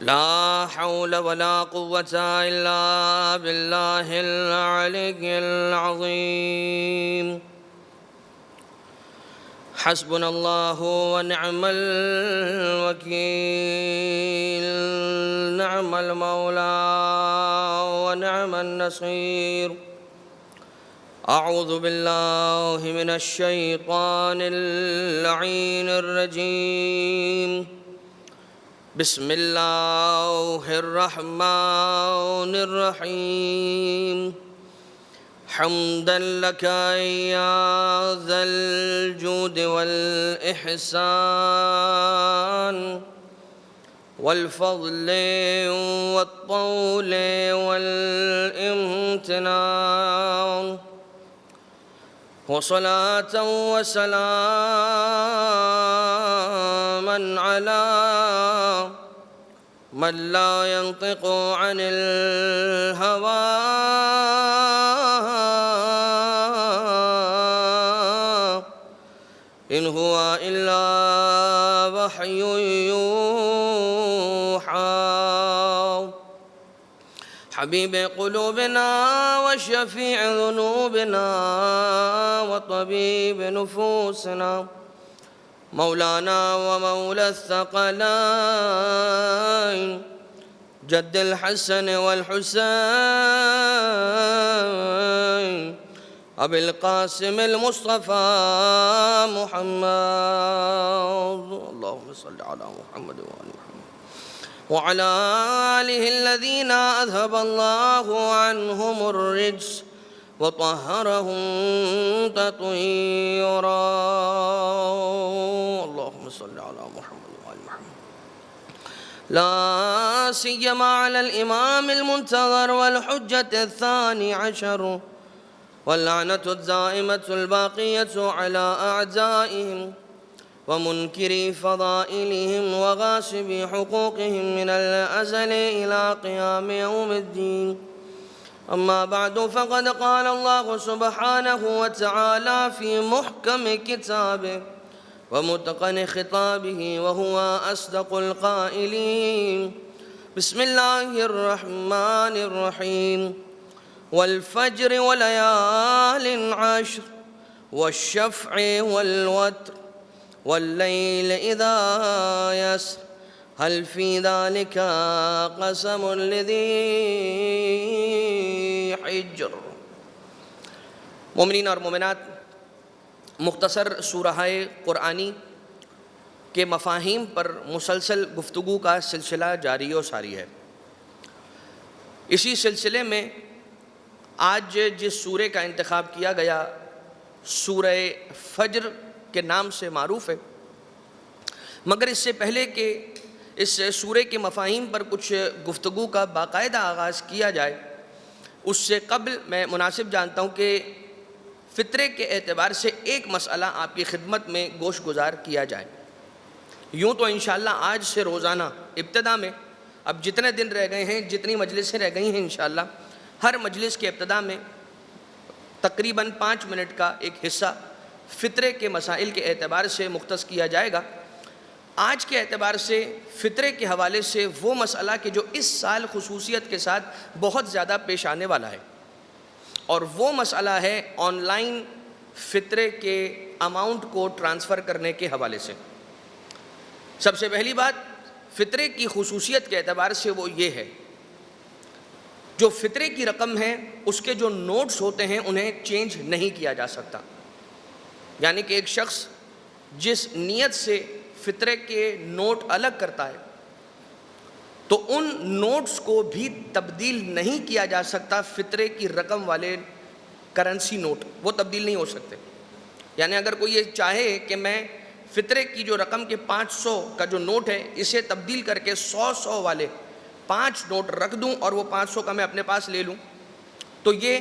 لا حول ولا قوة إلا بالله العلي العظيم. حسبنا الله ونعم الوكيل، نعم المولى ونعم النصير. أعوذ بالله من الشيطان اللعين الرجيم. بسم الله الرحمن الرحيم. حمدا لك يا ذا الجود والإحسان والفضل والطول والامتنان، وصلاة وسلاما على من لا ينطق عن الهوى إن هو إلا وحي يوحى. حبيب قلوبنا وشفيع ذنوبنا وطبيب نفوسنا، مولانا ومولى الثقلين جد الحسن والحسين أبي القاسم المصطفى محمد. اللهم صل على محمد وآل محمد وعلى آله الذين أذهب الله عنهم الرجس وطهرهم تطهيرا. اللهم صل على محمد وآل محمد، لا سيما على الإمام المنتظر والحجة الثاني عشر، واللعنة الدائمة الباقية على أعدائهم ومنكري فضائلهم وغاصبي حقوقهم من الأزل إلى قيام يوم الدين. أما بعد، فقد قال الله سبحانه وتعالى في محكم كتابه ومتقن خطابه وهو أصدق القائلين. بسم الله الرحمن الرحيم. والفجر وليال عشر والشفع والوتر والليل إذا يسر هل في ذلك قسم لذي حجر. مومنین اور مومنات، مختصر سورہ قرآنی کے مفاہیم پر مسلسل گفتگو کا سلسلہ جاری و ساری ہے. اسی سلسلے میں آج جس سورہ کا انتخاب کیا گیا سورہ فجر کے نام سے معروف ہے، مگر اس سے پہلے کہ اس سورہ کے مفاہیم پر کچھ گفتگو کا باقاعدہ آغاز کیا جائے، اس سے قبل میں مناسب جانتا ہوں کہ فطرے کے اعتبار سے ایک مسئلہ آپ کی خدمت میں گوش گزار کیا جائے. یوں تو انشاءاللہ آج سے روزانہ ابتدا میں، اب جتنے دن رہ گئے ہیں، جتنی مجلسیں رہ گئی ہیں، انشاءاللہ ہر مجلس کے ابتدا میں تقریباً 5 منٹ کا ایک حصہ فطرے کے مسائل کے اعتبار سے مختص کیا جائے گا. آج کے اعتبار سے فطرے کے حوالے سے وہ مسئلہ کہ جو اس سال خصوصیت کے ساتھ بہت زیادہ پیش آنے والا ہے، اور وہ مسئلہ ہے آن لائن فطرے کے اماؤنٹ کو ٹرانسفر کرنے کے حوالے سے. سب سے پہلی بات فطرے کی خصوصیت کے اعتبار سے وہ یہ ہے، جو فطرے کی رقم ہے اس کے جو نوٹس ہوتے ہیں انہیں چینج نہیں کیا جا سکتا. یعنی کہ ایک شخص جس نیت سے فطرے کے نوٹ الگ کرتا ہے تو ان نوٹس کو بھی تبدیل نہیں کیا جا سکتا. فطرے کی رقم والے کرنسی نوٹ وہ تبدیل نہیں ہو سکتے. یعنی اگر کوئی یہ چاہے کہ میں فطرے کی جو رقم کے 500 کا جو نوٹ ہے اسے تبدیل کر کے 100 والے 5 نوٹ رکھ دوں اور وہ 500 کا میں اپنے پاس لے لوں، تو یہ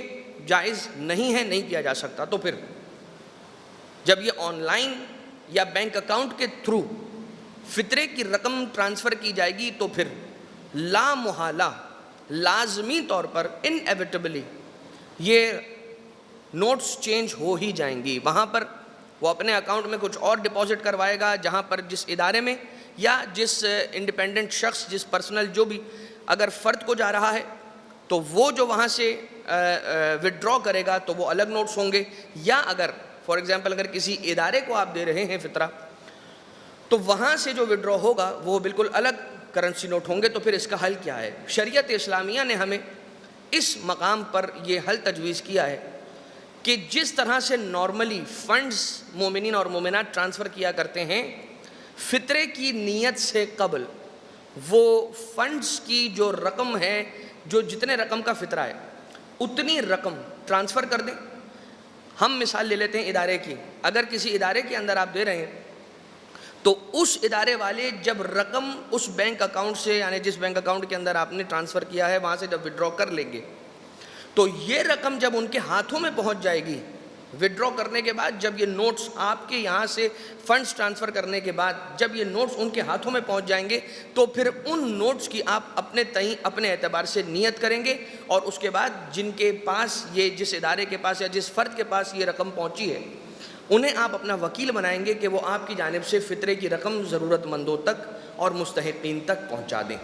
جائز نہیں ہے، نہیں کیا جا سکتا. تو پھر جب یہ آن لائن یا بینک اکاؤنٹ کے تھرو فطرے کی رقم ٹرانسفر کی جائے گی تو پھر لا محالہ لازمی طور پر انیویٹیبلی یہ نوٹس چینج ہو ہی جائیں گی. وہاں پر وہ اپنے اکاؤنٹ میں کچھ اور ڈپازٹ کروائے گا، جہاں پر جس ادارے میں یا جس انڈیپینڈنٹ شخص، جس پرسنل جو بھی اگر فرد کو جا رہا ہے تو وہ جو وہاں سے وڈرا کرے گا تو وہ الگ نوٹس ہوں گے، یا اگر فار ایگزامپل اگر کسی ادارے کو آپ دے رہے ہیں فطرہ تو وہاں سے جو وڈرا ہوگا وہ بالکل الگ کرنسی نوٹ ہوں گے۔ تو پھر اس کا حل کیا ہے؟ شریعت اسلامیہ نے ہمیں اس مقام پر یہ حل تجویز کیا ہے کہ جس طرح سے نارملی فنڈز مومنین اور مومنات ٹرانسفر کیا کرتے ہیں فطرے کی نیت سے قبل، وہ فنڈز کی جو رقم ہے، جو جتنے رقم کا فطرہ ہے اتنی رقم ٹرانسفر کر دیں۔ ہم مثال لے لیتے ہیں ادارے کی، اگر کسی ادارے کے اندر آپ دے رہے ہیں تو اس ادارے والے جب رقم اس بینک اکاؤنٹ سے، یعنی جس بینک اکاؤنٹ کے اندر آپ نے ٹرانسفر کیا ہے وہاں سے جب وڈرا کر لیں گے تو یہ رقم جب ان کے ہاتھوں میں پہنچ جائے گی، وڈرا کرنے کے بعد جب یہ نوٹس آپ کے یہاں سے فنڈز ٹرانسفر کرنے کے بعد جب یہ نوٹس ان کے ہاتھوں میں پہنچ جائیں گے تو پھر ان نوٹس کی آپ اپنے اعتبار سے نیت کریں گے، اور اس کے بعد جن کے پاس یہ، جس ادارے کے پاس یا جس فرد کے پاس یہ رقم پہنچی ہے انہیں آپ اپنا وکیل بنائیں گے کہ وہ آپ کی جانب سے فطرے کی رقم ضرورت مندوں تک اور مستحقین تک پہنچا دیں۔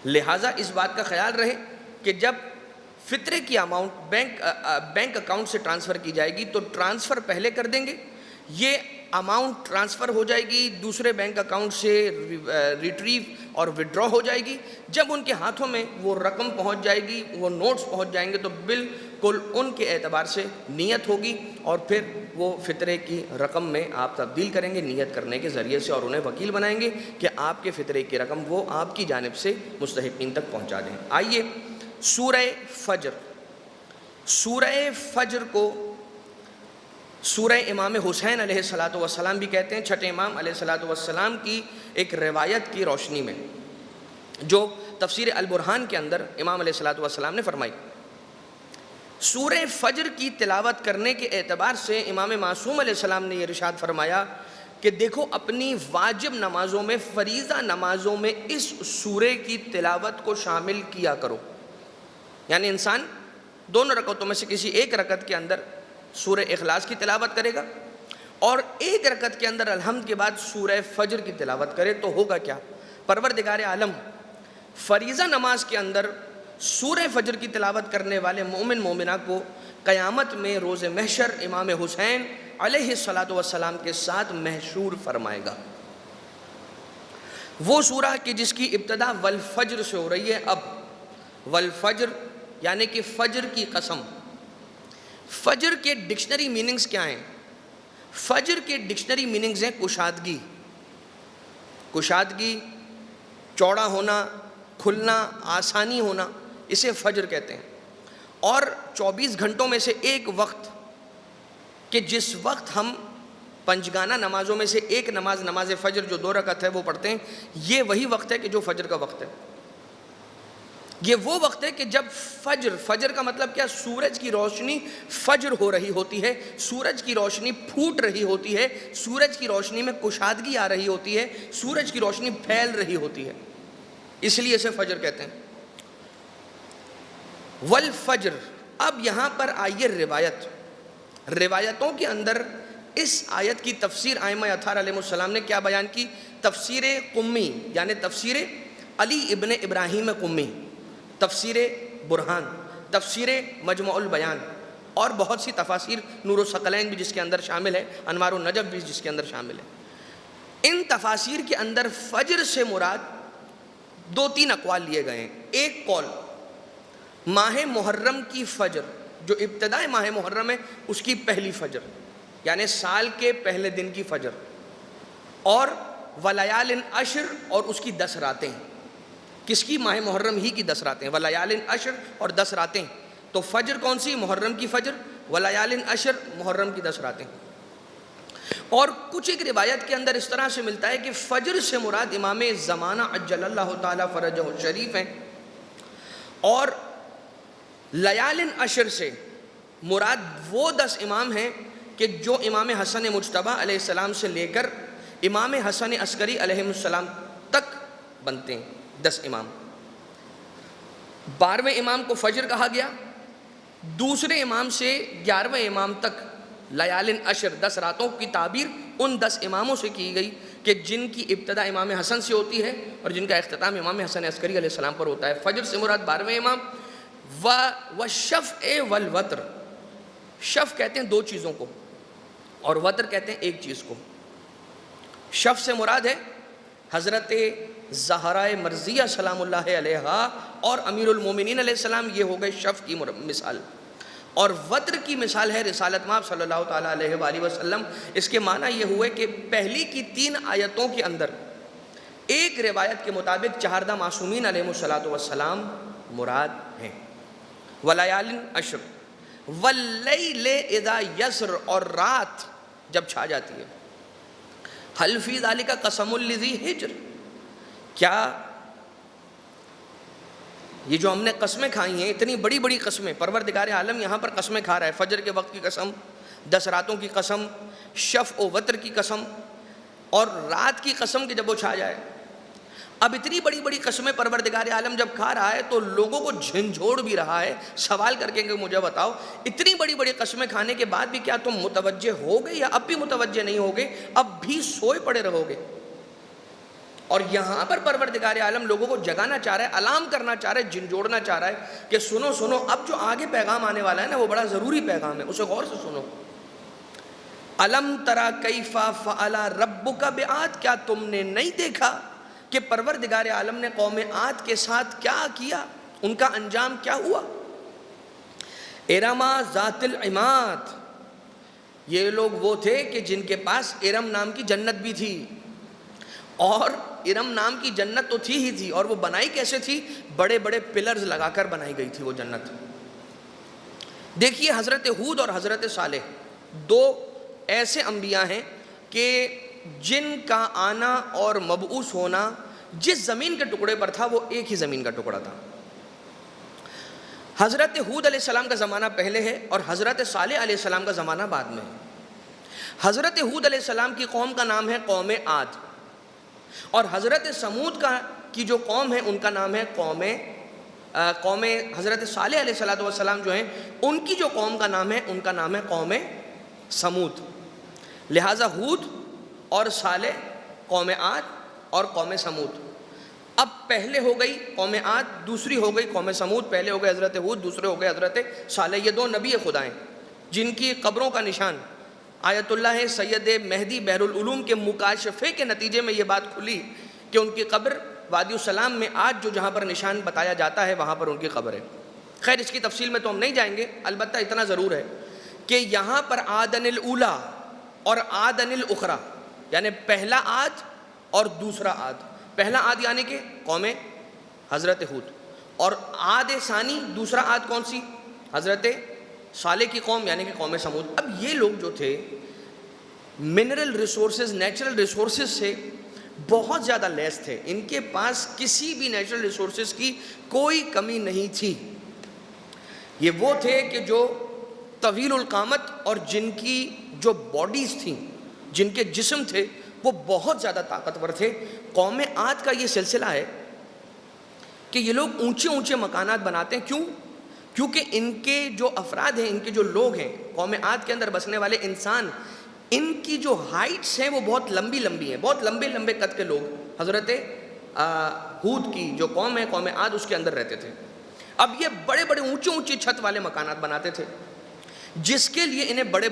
لہٰذا اس بات کا خیال رہے کہ جب فطرے کی اماؤنٹ بینک اکاؤنٹ سے ٹرانسفر کی جائے گی تو ٹرانسفر پہلے کر دیں گے، یہ اماؤنٹ ٹرانسفر ہو جائے گی دوسرے بینک اکاؤنٹ سے ریٹریو اور وڈرا ہو جائے گی۔ جب ان کے ہاتھوں میں وہ رقم پہنچ جائے گی، وہ نوٹس پہنچ جائیں گے تو بالکل ان کے اعتبار سے نیت ہوگی، اور پھر وہ فطرے کی رقم میں آپ تبدیل کریں گے نیت کرنے کے ذریعے سے، اور انہیں وکیل بنائیں گے کہ آپ کے فطرے کی رقم وہ آپ کی جانب سے مستحقین تک پہنچا دیں۔ آئیے سورہ فجر، سورہ فجر کو سورہ امام حسین علیہ السلام بھی کہتے ہیں، چھٹے امام علیہ السلام کی ایک روایت کی روشنی میں جو تفسیر البرہان کے اندر امام علیہ السلام نے فرمائی۔ سورہ فجر کی تلاوت کرنے کے اعتبار سے امام معصوم علیہ السلام نے یہ ارشاد فرمایا کہ دیکھو اپنی واجب نمازوں میں، فریضہ نمازوں میں اس سورہ کی تلاوت کو شامل کیا کرو، یعنی انسان دونوں رکعتوں میں سے کسی ایک رکعت کے اندر سورہ اخلاص کی تلاوت کرے گا اور ایک رکعت کے اندر الحمد کے بعد سورہ فجر کی تلاوت کرے تو ہوگا کیا؟ پروردگار عالم فریضہ نماز کے اندر سورہ فجر کی تلاوت کرنے والے مومن مومنہ کو قیامت میں روز محشر امام حسین علیہ السلام کے ساتھ محشور فرمائے گا۔ وہ سورہ کہ جس کی ابتدا والفجر سے ہو رہی ہے، اب والفجر یعنی کہ فجر کی قسم۔ فجر کے ڈکشنری میننگز کیا ہیں؟ فجر کے ڈکشنری میننگز ہیں کشادگی، کشادگی، چوڑا ہونا، کھلنا، آسانی ہونا، اسے فجر کہتے ہیں۔ اور 24 گھنٹوں میں سے ایک وقت کہ جس وقت ہم پنجگانہ نمازوں میں سے ایک نماز فجر جو 2 رکعت ہے وہ پڑھتے ہیں، یہ وہی وقت ہے کہ جو فجر کا وقت ہے۔ یہ وہ وقت ہے کہ جب فجر کا مطلب کیا؟ سورج کی روشنی فجر ہو رہی ہوتی ہے، سورج کی روشنی پھوٹ رہی ہوتی ہے، سورج کی روشنی میں کشادگی آ رہی ہوتی ہے، سورج کی روشنی پھیل رہی ہوتی ہے، اس لیے اسے فجر کہتے ہیں۔ والفجر، اب یہاں پر آئیے روایتوں کے اندر اس آیت کی تفسیر ائمہ اطہار علیہ السلام نے کیا بیان کی؟ تفسیر قمی یعنی تفسیر علی ابن ابراہیم قمی، تفسیر برہان، تفسیر مجمع البیان، اور بہت سی تفاسیر، نور الثقلین بھی جس کے اندر شامل ہے، انوار النجف بھی جس کے اندر شامل ہے۔ ان تفاسیر کے اندر فجر سے مراد 2-3 اقوال لیے گئے ہیں۔ ایک قول ماہ محرم کی فجر، جو ابتدائے ماہ محرم ہے اس کی پہلی فجر، یعنی سال کے پہلے دن کی فجر، اور ولیال عشر اور اس کی 10 راتیں۔ کس کی؟ ماہ محرم ہی کی 10 راتیں، ولیال عشر اور 10 راتیں۔ تو فجر کون سی؟ محرم کی فجر، ولیال عشر محرم کی 10 راتیں۔ اور کچھ ایک روایت کے اندر اس طرح سے ملتا ہے کہ فجر سے مراد امام زمانہ عجل اللہ تعالی فرجہ الشریف ہیں، اور لیال عشر سے مراد وہ 10 امام ہیں کہ جو امام حسن مجتبیٰ علیہ السلام سے لے کر امام حسن عسکری علیہ السلام تک بنتے ہیں، 10 امام۔ 12ویں امام کو فجر کہا گیا، دوسرے امام سے 11ویں امام تک لیالن عشر 10 راتوں کی تعبیر ان 10 اماموں سے کی گئی کہ جن کی ابتدا امام حسن سے ہوتی ہے اور جن کا اختتام امام حسن عسکری علیہ السلام پر ہوتا ہے. فجر سے مراد 12ویں امام. والشفع والوتر. شف کہتے ہیں 2 چیزوں کو اور وتر کہتے ہیں ایک چیز کو. شف سے مراد ہے حضرت زہرائے مرضیہ سلام اللہ علیہا اور امیر المومنین علیہ السلام، یہ ہو گئے شف کی مثال. اور وتر کی مثال ہے رسالت مآب صلی اللہ تعالیٰ علیہ وآلہ وسلم. اس کے معنی یہ ہوئے کہ پہلی کی 3 آیتوں کے اندر ایک روایت کے مطابق 4 معصومین علیہ السلام مراد ہیں. ولیال عشر واللیل اذا یسر، اور رات جب چھا جاتی ہے. حل فی ذالک قسم لذی حجر، کیا یہ جو ہم نے قسمیں کھائی ہیں اتنی بڑی بڑی قسمیں، پروردگار عالم یہاں پر قسمیں کھا رہا ہے. فجر کے وقت کی قسم، 10 راتوں کی قسم، شفع و وتر کی قسم اور رات کی قسم کہ جب وہ چھا جائے. اب اتنی بڑی بڑی قسمیں پروردگار عالم جب کھا رہا ہے تو لوگوں کو جھنجھوڑ بھی رہا ہے. سوال کر کے کہ مجھے بتاؤ اتنی بڑی بڑی قسمیں کھانے کے بعد بھی کیا تم متوجہ ہوگے یا اب بھی متوجہ نہیں ہوگے، اب بھی سوئے پڑے رہو گے؟ اور یہاں پر پروردگار عالم لوگوں کو جگانا چاہ رہا ہے، الارم کرنا چاہ رہا ہے، جھنجھوڑنا چاہ رہا ہے کہ سنو سنو، اب جو آگے پیغام آنے والا ہے نا وہ بڑا ضروری پیغام ہے، اسے غور سے سنو. الم تری کیف فعل ربک بعاد، کیا تم نے نہیں دیکھا کہ پروردگار عالم نے قوم عاد کے ساتھ کیا کیا، ان کا انجام کیا ہوا. ارم ذات العماد، یہ لوگ وہ تھے کہ جن کے پاس ارم نام کی جنت بھی تھی. اور ارم نام کی جنت تو تھی ہی تھی، اور وہ بنائی کیسے تھی؟ بڑے بڑے پلرز لگا کر بنائی گئی تھی وہ جنت. دیکھیے حضرت ہود اور حضرت صالح 2 ایسے انبیاء ہیں کہ جن کا آنا اور مبعوث ہونا جس زمین کے ٹکڑے پر تھا وہ ایک ہی زمین کا ٹکڑا تھا. حضرت ہود علیہ السلام کا زمانہ پہلے ہے اور حضرت صالح علیہ السلام کا زمانہ بعد میں ہے. حضرت ہود علیہ السلام کی قوم کا نام ہے قوم عاد، اور حضرت سمود کی جو قوم ہے ان کا نام ہے قوم حضرت صالح علیہ السلام جو ہیں ان کی جو قوم کا نام ہے ان کا نام ہے قوم سمود. لہٰذا ہود اور صالح قوم عاد اور قوم سمود. اب پہلے ہو گئی قوم عاد، دوسری ہو گئی قوم سمود. پہلے ہو گئے حضرت ہود، دوسرے ہو گئے حضرت صالح. یہ 2 نبی خدا ہیں جن کی قبروں کا نشان آیت اللہ سید مہدی بحر العلوم کے مکاشفے کے نتیجے میں یہ بات کھلی کہ ان کی قبر وادی السلام میں آج جو جہاں پر نشان بتایا جاتا ہے وہاں پر ان کی قبر ہے. خیر اس کی تفصیل میں تو ہم نہیں جائیں گے، البتہ اتنا ضرور ہے کہ یہاں پر عادن الاولیٰ اور عادن الاخری، یعنی پہلا عاد اور دوسرا عاد. پہلا عاد یعنی کہ قوم حضرت ہود، اور عاد ثانی دوسرا عاد کون سی؟ حضرت صالح کی قوم یعنی کہ قوم سمود. اب یہ لوگ جو تھے منرل ریسورسز، نیچرل ریسورسز سے بہت زیادہ لیس تھے. ان کے پاس کسی بھی نیچرل ریسورسز کی کوئی کمی نہیں تھی. یہ وہ تھے کہ جو طویل القامت اور جن کی جو باڈیز تھیں، جن کے جسم تھے وہ بہت زیادہ طاقتور تھے. قوم عاد کا یہ سلسلہ ہے کہ یہ لوگ اونچے اونچے مکانات بناتے ہیں. کیوں؟ کیونکہ ان کے جو افراد ہیں، ان کے جو لوگ ہیں قوم عاد کے اندر بسنے والے انسان، ان کی جو ہائٹس ہیں وہ بہت لمبی لمبی ہیں، بہت لمبے لمبے قد کے لوگ حضرت ہود کی جو قوم ہے قوم عاد اس کے اندر رہتے تھے. اب یہ بڑے بڑے اونچے اونچے چھت والے مکانات بناتے تھے جس کے لیے انہیں بڑے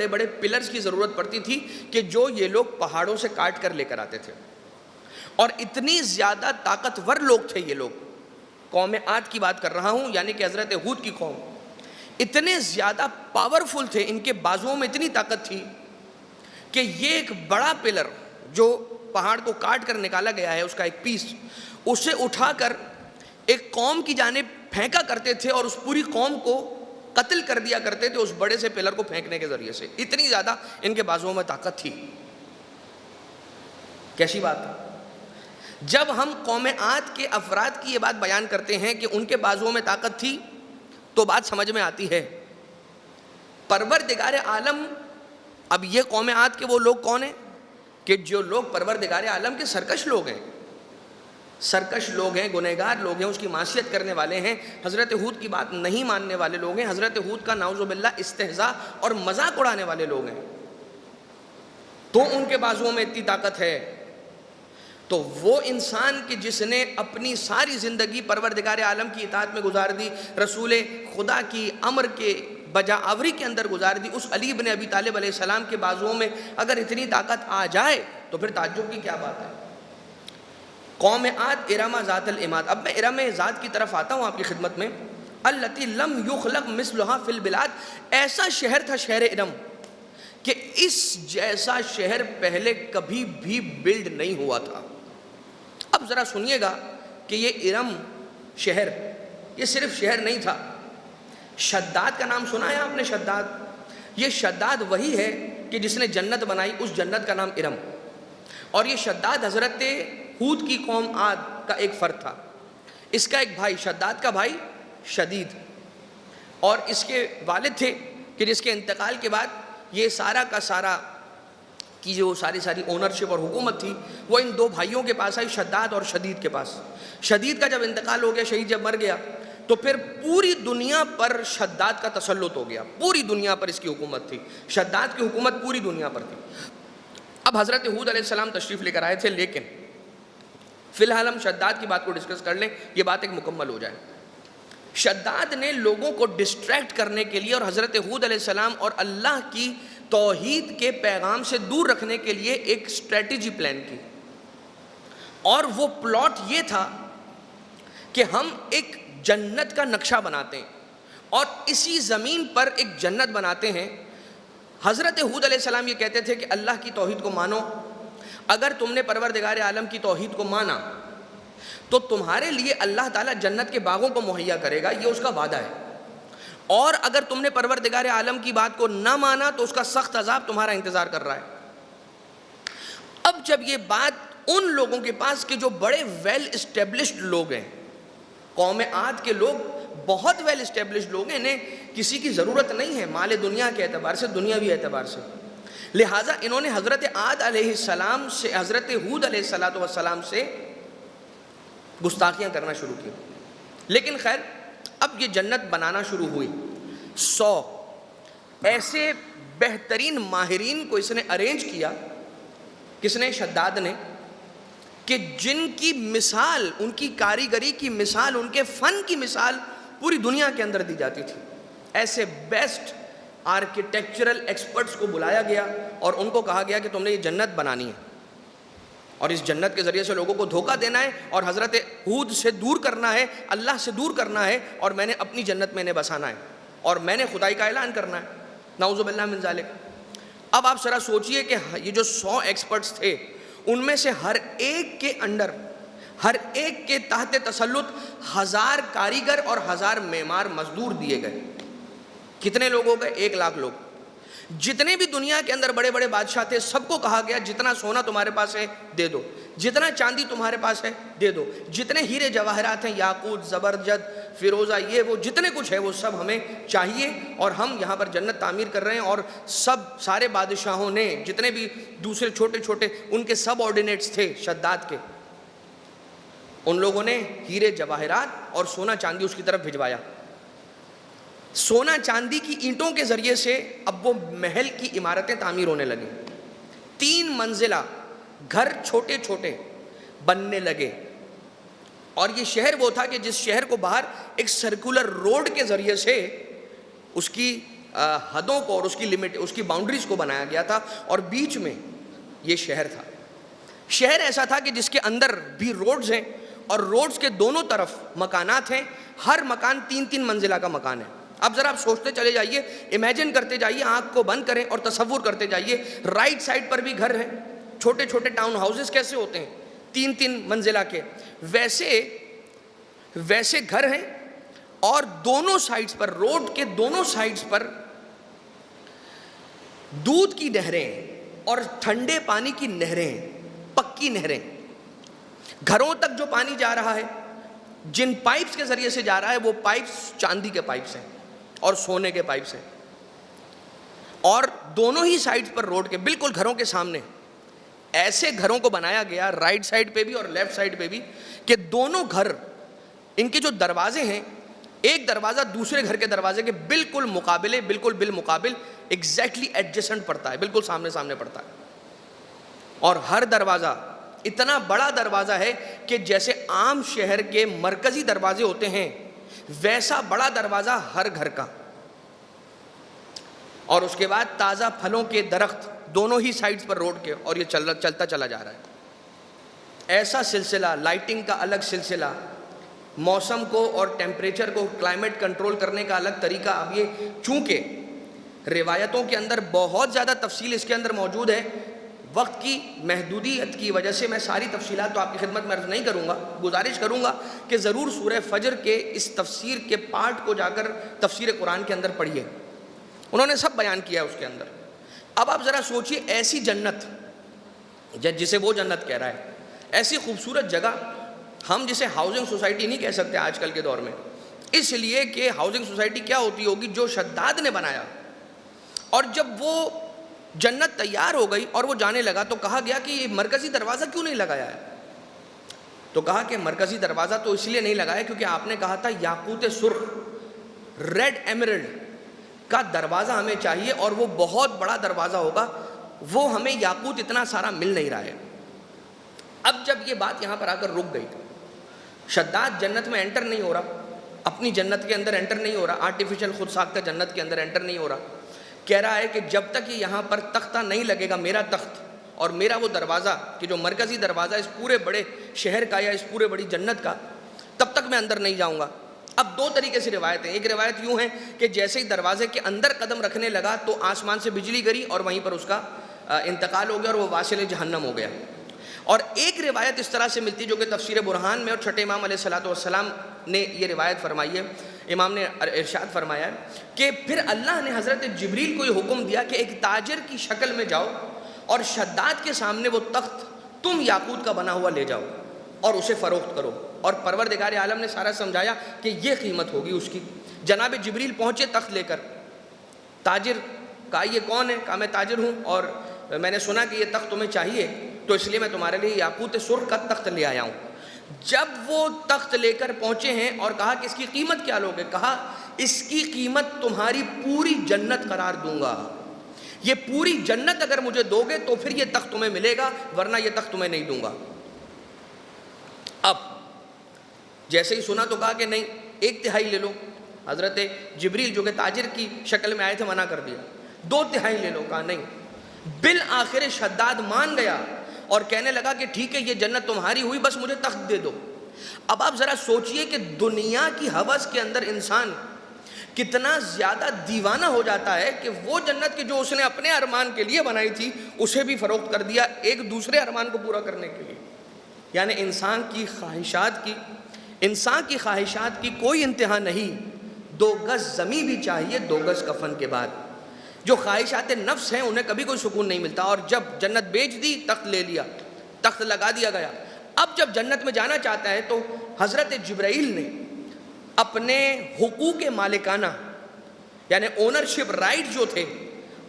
بڑے پلرز کی ضرورت پڑتی تھی کہ جو یہ لوگ پہاڑوں سے کاٹ کر لے کر آتے تھے. اور اتنی زیادہ طاقتور لوگ تھے یہ لوگ، قوم عاد کی بات کر رہا ہوں یعنی کہ حضرت ہود کی قوم، اتنے زیادہ پاورفل تھے، ان کے بازوؤں میں اتنی طاقت تھی کہ یہ ایک بڑا پلر جو پہاڑ کو کاٹ کر نکالا گیا ہے اس کا ایک پیس، اسے اٹھا کر ایک قوم کی جانب پھینکا کرتے تھے اور اس پوری قوم کو قتل کر دیا کرتے تھے اس بڑے سے پلر کو پھینکنے کے ذریعے سے. اتنی زیادہ ان کے بازوؤں میں طاقت تھی. کیسی بات ہے؟ جب ہم قوم عاد کے افراد کی یہ بات بیان کرتے ہیں کہ ان کے بازوؤں میں طاقت تھی تو بات سمجھ میں آتی ہے. پروردگار عالم، اب یہ قوم عاد کے وہ لوگ کون ہیں کہ جو لوگ پروردگار عالم کے سرکش لوگ ہیں. سرکش لوگ ہیں، گنہگار لوگ ہیں، اس کی معصیت کرنے والے ہیں، حضرت ہود کی بات نہیں ماننے والے لوگ ہیں، حضرت ہود کا نعوذ باللہ استہزاء اور مذاق اڑانے والے لوگ ہیں، تو ان کے بازوؤں میں اتنی طاقت ہے. تو وہ انسان کہ جس نے اپنی ساری زندگی پروردگار عالم کی اطاعت میں گزار دی، رسول خدا کی امر کے بجا آوری کے اندر گزار دی، اس علی بن ابی طالب علیہ السلام کے بازوؤں میں اگر اتنی طاقت آ جائے تو پھر تعجب کی کیا بات ہے. قوم عاد ارم ذات العماد. اب میں ارم ذات کی طرف آتا ہوں آپ کی خدمت میں. التی لم یخلق مثلھا فی البلاد. ایسا شہر تھا شہر ارم کہ اس جیسا شہر پہلے کبھی بھی بلڈ نہیں ہوا تھا. اب ذرا سنیے گا کہ یہ ارم شہر یہ صرف شہر نہیں تھا. شداد کا نام سنا ہے آپ نے؟ شداد. یہ شداد وہی ہے کہ جس نے جنت بنائی، اس جنت کا نام ارم. اور یہ شداد حضرت ہود کی قوم عاد کا ایک فرد تھا. اس کا ایک بھائی، شداد کا بھائی شدید، اور اس کے والد تھے کہ جس کے انتقال کے بعد یہ سارا کا سارا کی جو ساری اونرشپ اور حکومت تھی وہ ان دو بھائیوں کے پاس آئی، شداد اور شدید کے پاس. شدید کا جب انتقال ہو گیا، شہید جب مر گیا، تو پھر پوری دنیا پر شداد کا تسلط ہو گیا. پوری دنیا پر اس کی حکومت تھی. شداد کی حکومت پوری دنیا پر تھی. اب حضرت ہود علیہ السلام تشریف لے کر آئے تھے، لیکن فی الحال ہم شداد کی بات کو ڈسکس کر لیں، یہ بات ایک مکمل ہو جائے. شداد نے لوگوں کو ڈسٹریکٹ کرنے کے لیے اور حضرت ہود علیہ السلام اور اللہ کی توحید کے پیغام سے دور رکھنے کے لیے ایک اسٹریٹجی پلان کی. اور وہ پلاٹ یہ تھا کہ ہم ایک جنت کا نقشہ بناتے ہیں اور اسی زمین پر ایک جنت بناتے ہیں. حضرت ہود علیہ السلام یہ کہتے تھے کہ اللہ کی توحید کو مانو. اگر تم نے پروردگار عالم کی توحید کو مانا تو تمہارے لیے اللہ تعالیٰ جنت کے باغوں کو مہیا کرے گا، یہ اس کا وعدہ ہے. اور اگر تم نے پروردگار عالم کی بات کو نہ مانا تو اس کا سخت عذاب تمہارا انتظار کر رہا ہے. اب جب یہ بات ان لوگوں کے پاس کہ جو بڑے ویل اسٹیبلشڈ لوگ ہیں، قوم عاد کے لوگ بہت ویل اسٹیبلشڈ لوگ ہیں، انہیں کسی کی ضرورت نہیں ہے مال دنیا کے اعتبار سے، دنیاوی اعتبار سے، لہٰذا انہوں نے حضرت عاد علیہ السلام سے، حضرت ہود علیہ السلام سے گستاخیاں کرنا شروع کی. لیکن خیر اب یہ جنت بنانا شروع ہوئی. 100 ایسے بہترین ماہرین کو اس نے ارینج کیا. کس نے؟ شداد نے. کہ جن کی مثال، ان کی کاریگری کی مثال، ان کے فن کی مثال پوری دنیا کے اندر دی جاتی تھی. ایسے بیسٹ آرکیٹیکچرل ایکسپرٹس کو بلایا گیا اور ان کو کہا گیا کہ تم نے یہ جنت بنانی ہے اور اس جنت کے ذریعے سے لوگوں کو دھوکہ دینا ہے اور حضرت ہود سے دور کرنا ہے، اللہ سے دور کرنا ہے، اور میں نے اپنی جنت میں انہیں بسانا ہے اور میں نے خدائی کا اعلان کرنا ہے. نعوذ باللہ من ذالک. اب آپ ذرا سوچئے کہ یہ جو 100 ایکسپرٹس تھے ان میں سے ہر ایک کے انڈر، ہر ایک کے تحت تسلط 1000 کاریگر اور 1000 معمار مزدور دیے گئے. کتنے لوگ ہو گئے؟ 1 لاکھ لوگ. جتنے بھی دنیا کے اندر بڑے بڑے بادشاہ تھے سب کو کہا گیا جتنا سونا تمہارے پاس ہے دے دو، جتنا چاندی تمہارے پاس ہے دے دو، جتنے ہیرے جواہرات ہیں، یاقوت، زبرجد، فیروزہ، یہ وہ جتنے کچھ ہے وہ سب ہمیں چاہیے، اور ہم یہاں پر جنت تعمیر کر رہے ہیں. اور سارے بادشاہوں نے، جتنے بھی دوسرے چھوٹے چھوٹے ان کے سب آرڈینیٹس تھے شداد کے، ان لوگوں نے ہیرے جواہرات اور سونا چاندی اس کی طرف بھجوایا. سونا چاندی کی اینٹوں کے ذریعے سے اب وہ محل کی عمارتیں تعمیر ہونے لگیں. 3 منزلہ گھر چھوٹے چھوٹے بننے لگے. اور یہ شہر وہ تھا کہ جس شہر کو باہر ایک سرکولر روڈ کے ذریعے سے اس کی حدوں کو اور اس کی لمٹ، اس کی باؤنڈریز کو بنایا گیا تھا، اور بیچ میں یہ شہر تھا. شہر ایسا تھا کہ جس کے اندر بھی روڈز ہیں اور روڈز کے دونوں طرف مکانات ہیں. ہر مکان 3 منزلہ کا مکان ہے. اب ذرا آپ سوچتے چلے جائیے، امیجن کرتے جائیے، آنکھ کو بند کریں اور تصور کرتے جائیے. رائٹ سائڈ پر بھی گھر ہیں، چھوٹے چھوٹے ٹاؤن ہاؤسز کیسے ہوتے ہیں 3 منزلہ کے، ویسے گھر ہیں. اور دونوں سائڈز پر، روڈ کے دونوں سائڈز پر دودھ کی نہریں اور ٹھنڈے پانی کی نہریں ہیں، پکی نہریں. گھروں تک جو پانی جا رہا ہے، جن پائپس کے ذریعے سے جا رہا ہے، وہ پائپس چاندی کے پائپس ہیں اور سونے کے پائپس ہیں. اور دونوں ہی سائڈز پر روڈ کے بالکل گھروں کے سامنے ایسے گھروں کو بنایا گیا رائٹ سائڈ پہ بھی اور لیفٹ سائڈ پہ بھی کہ دونوں گھر ان کے جو دروازے ہیں ایک دروازہ دوسرے گھر کے دروازے کے بالکل مقابلے، بالکل بالمقابل ایگزیکٹلی ایڈجسنٹ پڑتا ہے، بالکل سامنے سامنے پڑتا ہے. اور ہر دروازہ اتنا بڑا دروازہ ہے کہ جیسے عام شہر کے مرکزی دروازے ہوتے ہیں ویسا بڑا دروازہ ہر گھر کا. اور اس کے بعد تازہ پھلوں کے درخت دونوں ہی سائڈز پر روڈ کے، اور یہ چلتا چلا جا رہا ہے. ایسا سلسلہ، لائٹنگ کا الگ سلسلہ، موسم کو اور ٹیمپریچر کو کلائمیٹ کنٹرول کرنے کا الگ طریقہ. اب یہ چونکہ روایتوں کے اندر بہت زیادہ تفصیل اس کے اندر موجود ہے، وقت کی محدودیت کی وجہ سے میں ساری تفصیلات تو آپ کی خدمت میں عرض نہیں کروں گا. گزارش کروں گا کہ ضرور سورہ فجر کے اس تفسیر کے پارٹ کو جا کر تفسیر قرآن کے اندر پڑھیے، انہوں نے سب بیان کیا اس کے اندر. اب آپ ذرا سوچئے ایسی جنت جسے وہ جنت کہہ رہا ہے، ایسی خوبصورت جگہ، ہم جسے ہاؤسنگ سوسائٹی نہیں کہہ سکتے آج کل کے دور میں، اس لیے کہ ہاؤسنگ سوسائٹی کیا ہوتی ہوگی؟ جو شداد نے بنایا. اور جب وہ جنت تیار ہو گئی اور وہ جانے لگا تو کہا گیا کہ یہ مرکزی دروازہ کیوں نہیں لگایا ہے؟ تو کہا کہ مرکزی دروازہ تو اس لیے نہیں لگایا کیونکہ آپ نے کہا تھا یاقوت سرخ، ریڈ ایمرلڈ کا دروازہ ہمیں چاہیے اور وہ بہت بڑا دروازہ ہوگا، وہ ہمیں یاقوت اتنا سارا مل نہیں رہا ہے. اب جب یہ بات یہاں پر آ کر رک گئی، شداد جنت میں انٹر نہیں ہو رہا، اپنی جنت کے اندر انٹر نہیں ہو رہا، آرٹیفیشل خود ساختہ جنت کے اندر انٹر نہیں ہو رہا. کہہ رہا ہے کہ جب تک یہ یہاں پر تختہ نہیں لگے گا، میرا تخت اور میرا وہ دروازہ کہ جو مرکزی دروازہ اس پورے بڑے شہر کا یا اس پورے بڑی جنت کا، تب تک میں اندر نہیں جاؤں گا. اب دو طریقے سے روایت ہیں. ایک روایت یوں ہے کہ جیسے ہی دروازے کے اندر قدم رکھنے لگا تو آسمان سے بجلی گری اور وہیں پر اس کا انتقال ہو گیا اور وہ واصل جہنم ہو گیا. اور ایک روایت اس طرح سے ملتی جو کہ تفسیر برہان میں اور چھٹے امام علیہ السلام نے یہ روایت فرمائی ہے. امام نے ارشاد فرمایا ہے کہ پھر اللہ نے حضرت جبریل کو یہ حکم دیا کہ ایک تاجر کی شکل میں جاؤ اور شداد کے سامنے وہ تخت تم یاقوت کا بنا ہوا لے جاؤ اور اسے فروخت کرو. اور پروردگار عالم نے سارا سمجھایا کہ یہ قیمت ہوگی اس کی. جناب جبریل پہنچے تخت لے کر. تاجر کہا یہ کون ہے؟ کہا میں تاجر ہوں اور میں نے سنا کہ یہ تخت تمہیں چاہیے تو اس لیے میں تمہارے لیے یاقوت سرخ کا تخت لے آیا ہوں. جب وہ تخت لے کر پہنچے ہیں اور کہا کہ اس کی قیمت کیا لوگے؟ کہا اس کی قیمت تمہاری پوری جنت قرار دوں گا. یہ پوری جنت اگر مجھے دو گے تو پھر یہ تخت تمہیں ملے گا، ورنہ یہ تخت تمہیں نہیں دوں گا. اب جیسے ہی سنا تو کہا کہ نہیں، 1/3 لے لو. حضرت جبریل جو کہ تاجر کی شکل میں آئے تھے منع کر دیا. 2/3 لے لو. کہا نہیں. بالآخر شداد مان گیا اور کہنے لگا کہ ٹھیک ہے یہ جنت تمہاری ہوئی، بس مجھے تخت دے دو. اب آپ ذرا سوچئے کہ دنیا کی ہوس کے اندر انسان کتنا زیادہ دیوانہ ہو جاتا ہے کہ وہ جنت کی جو اس نے اپنے ارمان کے لیے بنائی تھی اسے بھی فروخت کر دیا ایک دوسرے ارمان کو پورا کرنے کے لیے. یعنی انسان کی خواہشات کی کوئی انتہا نہیں. 2 گز زمین بھی چاہیے 2 گز کفن کے بعد. جو خواہشات نفس ہیں انہیں کبھی کوئی سکون نہیں ملتا. اور جب جنت بیچ دی، تخت لے لیا، تخت لگا دیا گیا. اب جب جنت میں جانا چاہتا ہے تو حضرت جبرائیل نے اپنے حقوق مالکانہ یعنی اونرشپ رائٹ جو تھے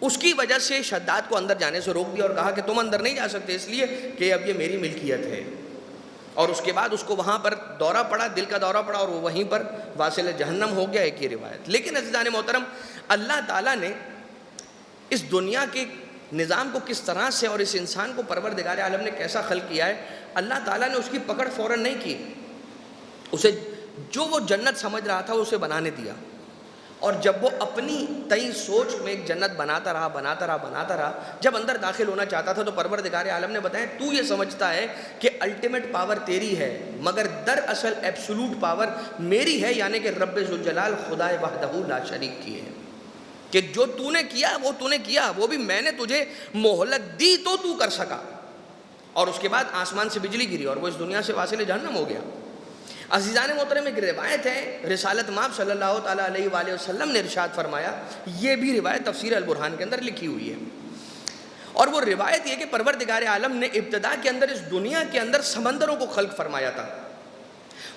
اس کی وجہ سے شداد کو اندر جانے سے روک دیا اور کہا کہ تم اندر نہیں جا سکتے اس لیے کہ اب یہ میری ملکیت ہے. اور اس کے بعد اس کو وہاں پر دورہ پڑا، دل کا دورہ پڑا اور وہ وہیں پر واصل جہنم ہو گیا. ایک یہ روایت. لیکن عزیزان محترم، اللہ تعالیٰ نے اس دنیا کے نظام کو کس طرح سے اور اس انسان کو پروردگار عالم نے کیسا خلق کیا ہے، اللہ تعالیٰ نے اس کی پکڑ فوراً نہیں کی. اسے جو وہ جنت سمجھ رہا تھا اسے بنانے دیا. اور جب وہ اپنی تئی سوچ میں ایک جنت بناتا رہا، جب اندر داخل ہونا چاہتا تھا تو پروردگار عالم نے بتایا تو یہ سمجھتا ہے کہ الٹیمیٹ پاور تیری ہے، مگر دراصل ایبسولوٹ پاور میری ہے، یعنی کہ رب ذوالجلال خدائے وحدہ لا شریک کی ہے. کہ جو تو نے کیا وہ تو نے کیا، وہ بھی میں نے تجھے مہلت دی تو تو کر سکا. اور اس کے بعد آسمان سے بجلی گری اور وہ اس دنیا سے واصل جہنم ہو گیا. عزیزان محترم، ایک روایت ہے، رسالت مآب صلی اللہ تعالیٰ علیہ وآلہ وسلم نے ارشاد فرمایا، یہ بھی روایت تفسیر البرہان کے اندر لکھی ہوئی ہے. اور وہ روایت یہ کہ پروردگار عالم نے ابتدا کے اندر اس دنیا کے اندر سمندروں کو خلق فرمایا تھا،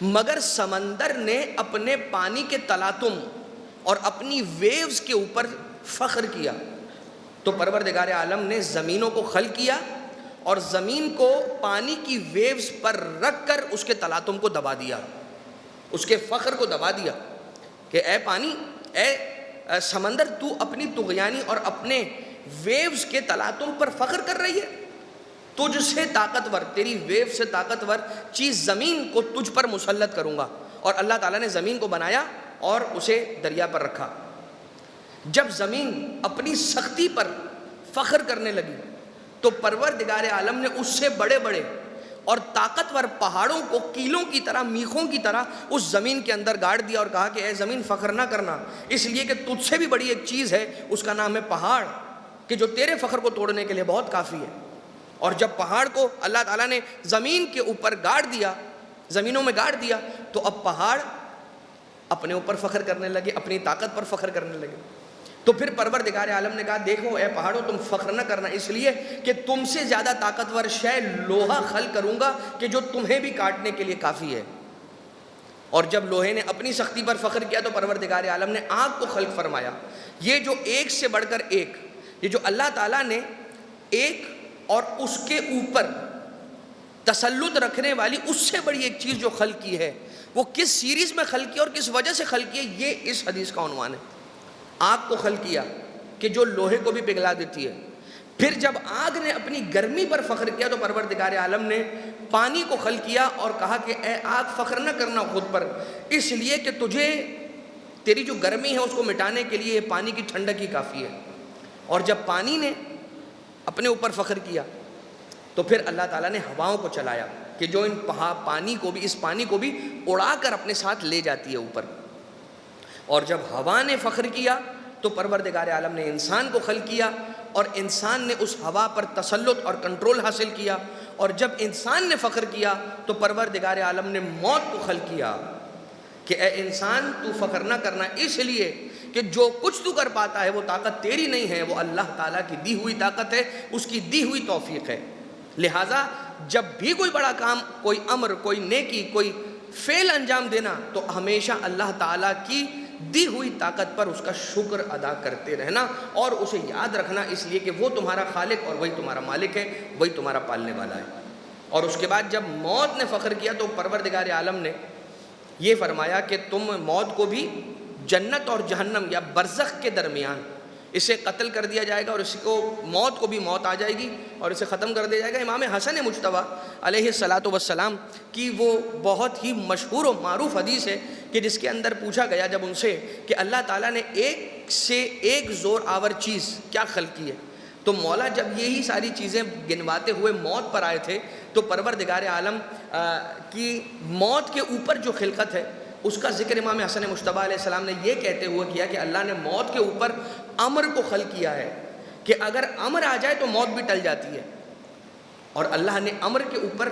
مگر سمندر نے اپنے پانی کے تلاطم اور اپنی ویوز کے اوپر فخر کیا. تو پروردگار عالم نے زمینوں کو خلق کیا اور زمین کو پانی کی ویوز پر رکھ کر اس کے تلاطم کو دبا دیا، اس کے فخر کو دبا دیا کہ اے پانی، اے سمندر، تو اپنی طغیانی اور اپنے ویوز کے تلاطم پر فخر کر رہی ہے؟ تجھ سے طاقتور، تیری ویو سے طاقتور چیز زمین کو تجھ پر مسلط کروں گا۔ اور اللہ تعالیٰ نے زمین کو بنایا اور اسے دریا پر رکھا۔ جب زمین اپنی سختی پر فخر کرنے لگی تو پروردگار عالم نے اس سے بڑے بڑے اور طاقتور پہاڑوں کو کیلوں کی طرح، میخوں کی طرح اس زمین کے اندر گاڑ دیا اور کہا کہ اے زمین فخر نہ کرنا، اس لیے کہ تجھ سے بھی بڑی ایک چیز ہے، اس کا نام ہے پہاڑ، کہ جو تیرے فخر کو توڑنے کے لیے بہت کافی ہے۔ اور جب پہاڑ کو اللہ تعالیٰ نے زمین کے اوپر گاڑ دیا، زمینوں میں گاڑ دیا، تو اب پہاڑ اپنے اوپر فخر کرنے لگے، اپنی طاقت پر فخر کرنے لگے۔ تو پھر پروردگار عالم نے کہا دیکھو اے پہاڑوں، تم فخر نہ کرنا، اس لیے کہ تم سے زیادہ طاقتور شے لوہا خلق کروں گا کہ جو تمہیں بھی کاٹنے کے لیے کافی ہے۔ اور جب لوہے نے اپنی سختی پر فخر کیا تو پروردگار عالم نے آگ کو خلق فرمایا۔ یہ جو ایک سے بڑھ کر ایک، یہ جو اللہ تعالیٰ نے ایک اور اس کے اوپر تسلط رکھنے والی اس سے بڑی ایک چیز جو خلق کی ہے، وہ کس سیریز میں خلق کی اور کس وجہ سے خلق کی ہے، یہ اس حدیث کا عنوان ہے۔ آگ کو خلق کیا کہ جو لوہے کو بھی پگھلا دیتی ہے۔ پھر جب آگ نے اپنی گرمی پر فخر کیا تو پروردگار عالم نے پانی کو خلق کیا اور کہا کہ اے آگ فخر نہ کرنا خود پر، اس لیے کہ تجھے تیری جو گرمی ہے اس کو مٹانے کے لیے پانی کی ٹھنڈک ہی کافی ہے۔ اور جب پانی نے اپنے اوپر فخر کیا تو پھر اللہ تعالیٰ نے ہواؤں کو چلایا کہ جو ان پانی کو بھی، اس پانی کو بھی اڑا کر اپنے ساتھ لے جاتی ہے اوپر۔ اور جب ہوا نے فخر کیا تو پروردگار عالم نے انسان کو خلق کیا اور انسان نے اس ہوا پر تسلط اور کنٹرول حاصل کیا۔ اور جب انسان نے فخر کیا تو پروردگار عالم نے موت کو خلق کیا کہ اے انسان تو فخر نہ کرنا، اس لیے کہ جو کچھ تو کر پاتا ہے وہ طاقت تیری نہیں ہے، وہ اللہ تعالیٰ کی دی ہوئی طاقت ہے، اس کی دی ہوئی توفیق ہے۔ لہٰذا جب بھی کوئی بڑا کام، کوئی امر، کوئی نیکی، کوئی فعل انجام دینا تو ہمیشہ اللہ تعالیٰ کی دی ہوئی طاقت پر اس کا شکر ادا کرتے رہنا اور اسے یاد رکھنا، اس لیے کہ وہ تمہارا خالق اور وہی تمہارا مالک ہے، وہی تمہارا پالنے والا ہے۔ اور اس کے بعد جب موت نے فخر کیا تو پروردگار عالم نے یہ فرمایا کہ تم موت کو بھی جنت اور جہنم یا برزخ کے درمیان اسے قتل کر دیا جائے گا اور اس کو موت کو بھی موت آ جائے گی اور اسے ختم کر دیا جائے گا۔ امام حسن مجتبیٰ علیہ الصلاۃ والسلام کی وہ بہت ہی مشہور و معروف حدیث ہے کہ جس کے اندر پوچھا گیا جب ان سے کہ اللہ تعالیٰ نے ایک سے ایک زور آور چیز کیا خلق کی ہے، تو مولا جب یہی ساری چیزیں گنواتے ہوئے موت پر آئے تھے تو پروردگار عالم کی موت کے اوپر جو خلقت ہے اس کا ذکر امام حسن مجتبیٰ علیہ السلام نے یہ کہتے ہوئے کیا کہ اللہ نے موت کے اوپر امر کو خلق کیا ہے کہ اگر امر آ جائے تو موت بھی ٹل جاتی ہے، اور اللہ نے امر کے اوپر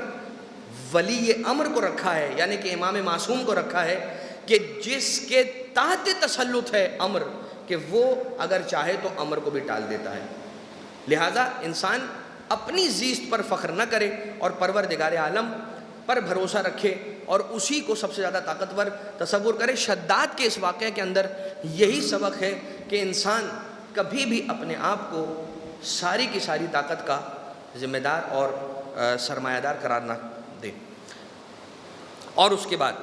ولی امر کو رکھا ہے، یعنی کہ امام معصوم کو رکھا ہے کہ جس کے تحت تسلط ہے امر، کہ وہ اگر چاہے تو امر کو بھی ٹال دیتا ہے۔ لہٰذا انسان اپنی زیست پر فخر نہ کرے اور پروردگار عالم پر بھروسہ رکھے اور اسی کو سب سے زیادہ طاقتور تصور کرے۔ شداد کے اس واقعے کے اندر یہی سبق ہے کہ انسان کبھی بھی اپنے آپ کو ساری کی ساری طاقت کا ذمہ دار اور سرمایہ دار قرار نہ دے۔ اور اس کے بعد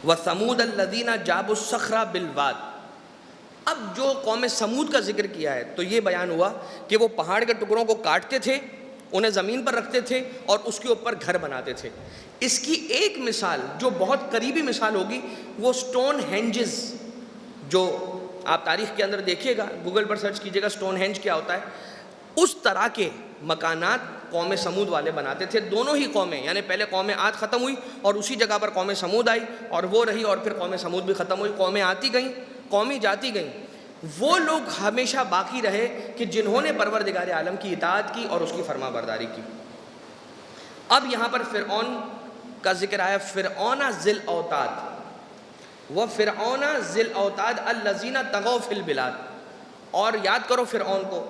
وَثَمُودَ الَّذِينَ جَابُوا الصَّخْرَ بِالْوَادِ، اب جو قوم سمود کا ذکر کیا ہے تو یہ بیان ہوا کہ وہ پہاڑ کے ٹکڑوں کو کاٹتے تھے، انہیں زمین پر رکھتے تھے اور اس کے اوپر گھر بناتے تھے۔ اس کی ایک مثال جو بہت قریبی مثال ہوگی وہ سٹون ہینجز، جو آپ تاریخ کے اندر دیکھیے گا، گوگل پر سرچ کیجیے گا سٹون ہینج کیا ہوتا ہے، اس طرح کے مکانات قوم سمود والے بناتے تھے۔ دونوں ہی قومیں، یعنی پہلے قوم عاد ختم ہوئی اور اسی جگہ پر قوم سمود آئی اور وہ رہی، اور پھر قوم سمود بھی ختم ہوئی، قومیں آتی گئیں، قومیں جاتی گئیں۔ وہ لوگ ہمیشہ باقی رہے کہ جنہوں نے پروردگار عالم کی اطاعت کی اور اس کی فرما برداری کی۔ اب یہاں پر فرعون کا ذکر آیا، فرعون ذی الاوتاد، وَفِرْعَوْنَ ذِی الْأَوْتَادِ الَّذِینَ طَغَوْا فِی الْبِلَادِ، اور یاد کرو فرعون کو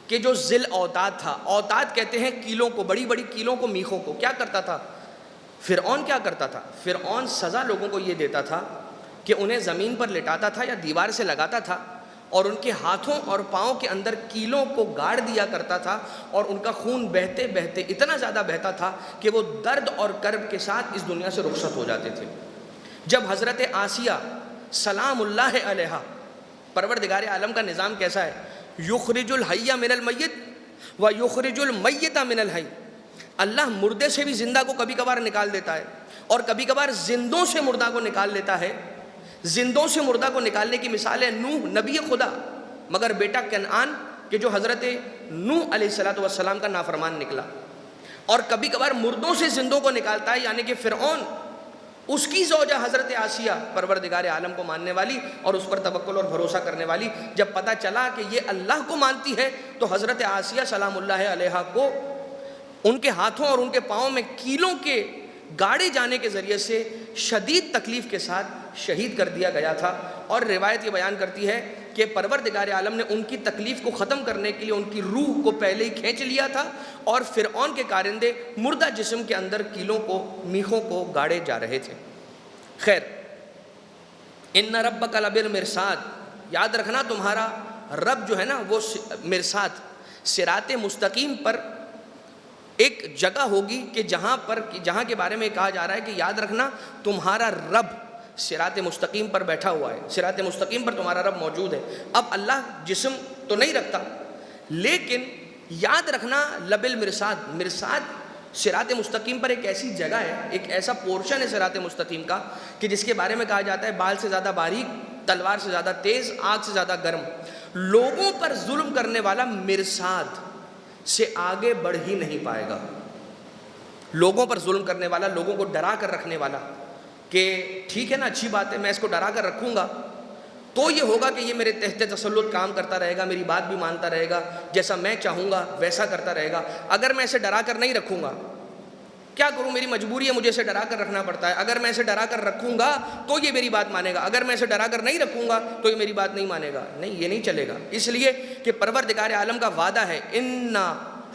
کہ جو ذی الاوتاد تھا، اوتاد کہتے ہیں کیلوں کو، بڑی بڑی کیلوں کو، میخوں کو۔ کیا کرتا تھا فرعون؟ کیا کرتا تھا فرعون؟ سزا لوگوں کو یہ دیتا تھا کہ انہیں زمین پر لٹاتا تھا یا دیوار سے لگاتا تھا اور ان کے ہاتھوں اور پاؤں کے اندر کیلوں کو گاڑ دیا کرتا تھا، اور ان کا خون بہتے بہتے اتنا زیادہ بہتا تھا کہ وہ درد اور کرب کے ساتھ اس دنیا سے رخصت ہو جاتے تھے۔ جب حضرت آسیہ سلام اللہ علیہا، پروردگار عالم کا نظام کیسا ہے، یخرج الحی من المیت و یخرج المیت من الحی، اللہ مردے سے بھی زندہ کو کبھی کبھار نکال دیتا ہے، اور کبھی کبھار زندوں سے مردہ کو نکال لیتا ہے۔ زندوں سے مردہ کو نکالنے کی مثال ہے نوح نبی خدا، مگر بیٹا کنعان کہ جو حضرت نوح علیہ السلام کا نافرمان نکلا، اور کبھی کبھار مردوں سے زندوں کو نکالتا ہے، یعنی کہ فرعون، اس کی زوجہ حضرت آسیہ پروردگار عالم کو ماننے والی اور اس پر توکل اور بھروسہ کرنے والی، جب پتہ چلا کہ یہ اللہ کو مانتی ہے تو حضرت آسیہ سلام اللہ علیہا کو ان کے ہاتھوں اور ان کے پاؤں میں کیلوں کے گاڑے جانے کے ذریعے سے شدید تکلیف کے ساتھ شہید کر دیا گیا تھا۔ اور روایت یہ بیان کرتی ہے کہ پروردگار عالم نے ان کی تکلیف کو ختم کرنے کے لیے ان کی روح کو پہلے ہی کھینچ لیا تھا، اور فرعون کے کارندے مردہ جسم کے اندر کیلوں کو، میخوں کو گاڑے جا رہے تھے۔ خیر، ان ربک لبالمرصاد، یاد رکھنا تمہارا رب جو ہے نا وہ مرصاد، صراط مستقیم پر ایک جگہ ہوگی کہ جہاں کے بارے میں کہا جا رہا ہے کہ یاد رکھنا تمہارا رب صراط مستقیم پر بیٹھا ہوا ہے، صراط مستقیم پر تمہارا رب موجود ہے۔ اب اللہ جسم تو نہیں رکھتا، لیکن یاد رکھنا لبالمرصاد، مرصاد صراط مستقیم پر ایک ایسی جگہ ہے، ایک ایسا پورشن ہے صراط مستقیم کا کہ جس کے بارے میں کہا جاتا ہے بال سے زیادہ باریک، تلوار سے زیادہ تیز، آگ سے زیادہ گرم۔ لوگوں پر ظلم کرنے والا مرصاد سے آگے بڑھ ہی نہیں پائے گا۔ لوگوں پر ظلم کرنے والا، لوگوں کو ڈرا کر رکھنے والا کہ ٹھیک ہے نا، اچھی بات ہے، میں اس کو ڈرا کر رکھوں گا تو یہ ہوگا کہ یہ میرے تحت تسلط کام کرتا رہے گا، میری بات بھی مانتا رہے گا، جیسا میں چاہوں گا ویسا کرتا رہے گا۔ اگر میں اسے ڈرا کر نہیں رکھوں گا، کیا کروں، میری مجبوری ہے، مجھے اسے ڈرا کر رکھنا پڑتا ہے۔ اگر میں اسے ڈرا کر رکھوں گا تو یہ میری بات مانے گا، اگر میں اسے ڈرا کر نہیں رکھوں گا تو یہ میری بات نہیں مانے گا۔ نہیں، یہ نہیں چلے گا، اس لیے کہ پروردگار عالم کا وعدہ ہے ان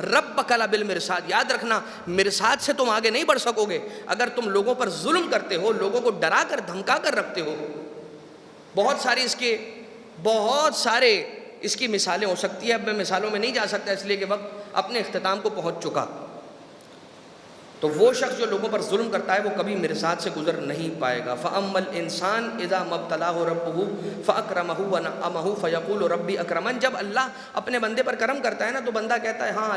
ربک لبالمرصاد، یاد رکھنا مرصاد سے تم آگے نہیں بڑھ سکو گے اگر تم لوگوں پر ظلم کرتے ہو، لوگوں کو ڈرا کر دھمکا کر رکھتے ہو۔ بہت سارے اس کی مثالیں ہو سکتی ہیں، اب میں مثالوں میں نہیں جا سکتا اس لیے کہ وقت اپنے اختتام کو پہنچ چکا۔ تو وہ شخص جو لوگوں پر ظلم کرتا ہے وہ کبھی مرصاد سے گزر نہیں پائے گا۔ فَأَمَّا الْإِنسَانُ إِذَا مَا ابْتَلَاهُ رَبُّهُ فَأَكْرَمَهُ وَنَعَّمَهُ فَيَقُولُ رَبِّي أَكْرَمَنِ، جب اللہ اپنے بندے پر کرم کرتا ہے نا تو بندہ کہتا ہے ہاں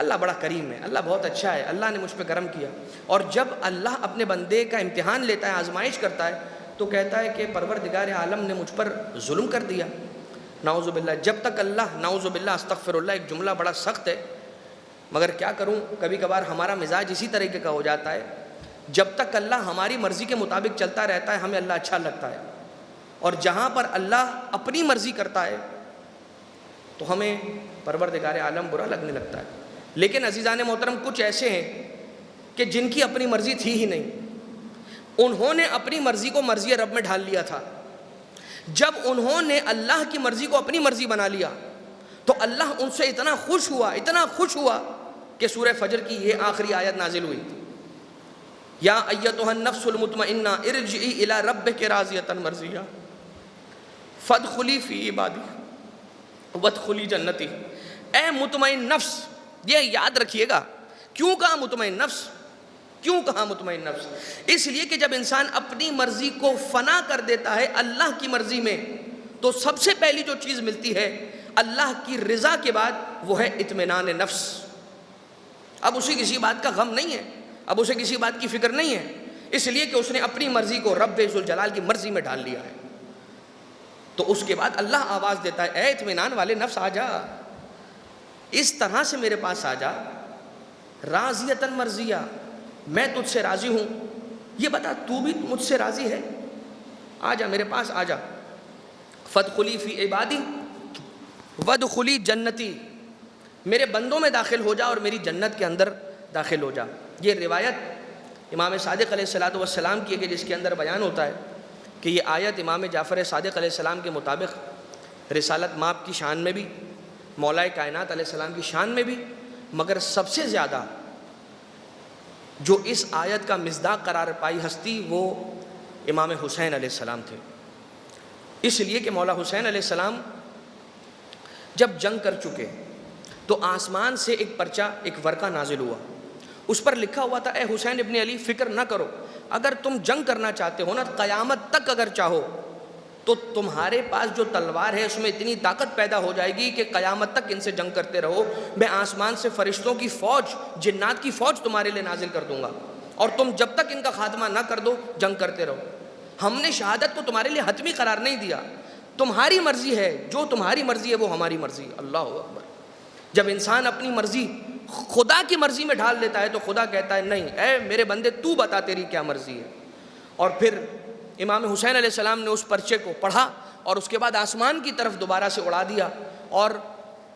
اللہ بڑا کریم ہے، اللہ بہت اچھا ہے، اللہ نے مجھ پہ کرم کیا۔ اور جب اللہ اپنے بندے کا امتحان لیتا ہے، آزمائش کرتا ہے، تو کہتا ہے کہ پروردگار عالم نے مجھ پر ظلم کر دیا، نعوذ باللہ۔ جب تک اللہ، نعوذ باللہ، استغفر اللہ، ایک جملہ بڑا سخت ہے مگر کیا کروں، کبھی کبھار ہمارا مزاج اسی طریقے کا ہو جاتا ہے۔ جب تک اللہ ہماری مرضی کے مطابق چلتا رہتا ہے ہمیں اللہ اچھا لگتا ہے، اور جہاں پر اللہ اپنی مرضی کرتا ہے تو ہمیں پروردگار عالم برا لگنے لگتا ہے۔ لیکن عزیزان محترم، کچھ ایسے ہیں کہ جن کی اپنی مرضی تھی ہی نہیں، انہوں نے اپنی مرضی کو مرضی رب میں ڈھال لیا تھا۔ جب انہوں نے اللہ کی مرضی کو اپنی مرضی بنا لیا تو اللہ ان سے اتنا خوش ہوا کہ سورہ فجر کی یہ آخری آیت نازل ہوئی، یا ایتھا النفس المطمئنہ ارجعی الی ربک راضیۃ مرضیہ فادخلی فی عبادی وادخلی جنتی۔ اے مطمئن نفس، یہ یاد رکھیے گا، کیوں کہا مطمئن نفس؟ کیوں کہا مطمئن نفس؟ اس لیے کہ جب انسان اپنی مرضی کو فنا کر دیتا ہے اللہ کی مرضی میں تو سب سے پہلی جو چیز ملتی ہے اللہ کی رضا کے بعد وہ ہے اطمینان نفس۔ اب اسے کسی بات کا غم نہیں ہے، اب اسے کسی بات کی فکر نہیں ہے، اس لیے کہ اس نے اپنی مرضی کو رب ذوالجلال کی مرضی میں ڈال لیا ہے۔ تو اس کے بعد اللہ آواز دیتا ہے، اے اطمینان والے نفس آ جا، اس طرح سے میرے پاس آ جا، راضیۃ مرضیہ، میں تجھ سے راضی ہوں، یہ بتا تو بھی مجھ سے راضی ہے، آ جا میرے پاس آ جا۔ فادخلی فی عبادی وادخلی جنتی، میرے بندوں میں داخل ہو جا اور میری جنت کے اندر داخل ہو جا۔ یہ روایت امام صادق علیہ السلام کی ہے کہ جس کے اندر بیان ہوتا ہے کہ یہ آیت امام جعفر صادق علیہ السلام کے مطابق رسالت مآب کی شان میں بھی، مولا کائنات علیہ السلام کی شان میں بھی، مگر سب سے زیادہ جو اس آیت کا مصداق قرار پائی ہستی وہ امام حسین علیہ السلام تھے۔ اس لیے کہ مولا حسین علیہ السلام جب جنگ کر چکے تو آسمان سے ایک پرچہ، ایک ورقہ نازل ہوا، اس پر لکھا ہوا تھا، اے حسین ابن علی فکر نہ کرو، اگر تم جنگ کرنا چاہتے ہو نا، قیامت تک اگر چاہو تو تمہارے پاس جو تلوار ہے اس میں اتنی طاقت پیدا ہو جائے گی کہ قیامت تک ان سے جنگ کرتے رہو، میں آسمان سے فرشتوں کی فوج، جنات کی فوج تمہارے لیے نازل کر دوں گا، اور تم جب تک ان کا خاتمہ نہ کر دو جنگ کرتے رہو۔ ہم نے شہادت کو تمہارے لیے حتمی قرار نہیں دیا، تمہاری مرضی ہے، جو تمہاری مرضی ہے وہ ہماری مرضی ہے۔ اللہ اکبر۔ جب انسان اپنی مرضی خدا کی مرضی میں ڈھال دیتا ہے تو خدا کہتا ہے نہیں اے میرے بندے تو بتا تیری کیا مرضی ہے۔ اور پھر امام حسین علیہ السلام نے اس پرچے کو پڑھا اور اس کے بعد آسمان کی طرف دوبارہ سے اڑا دیا اور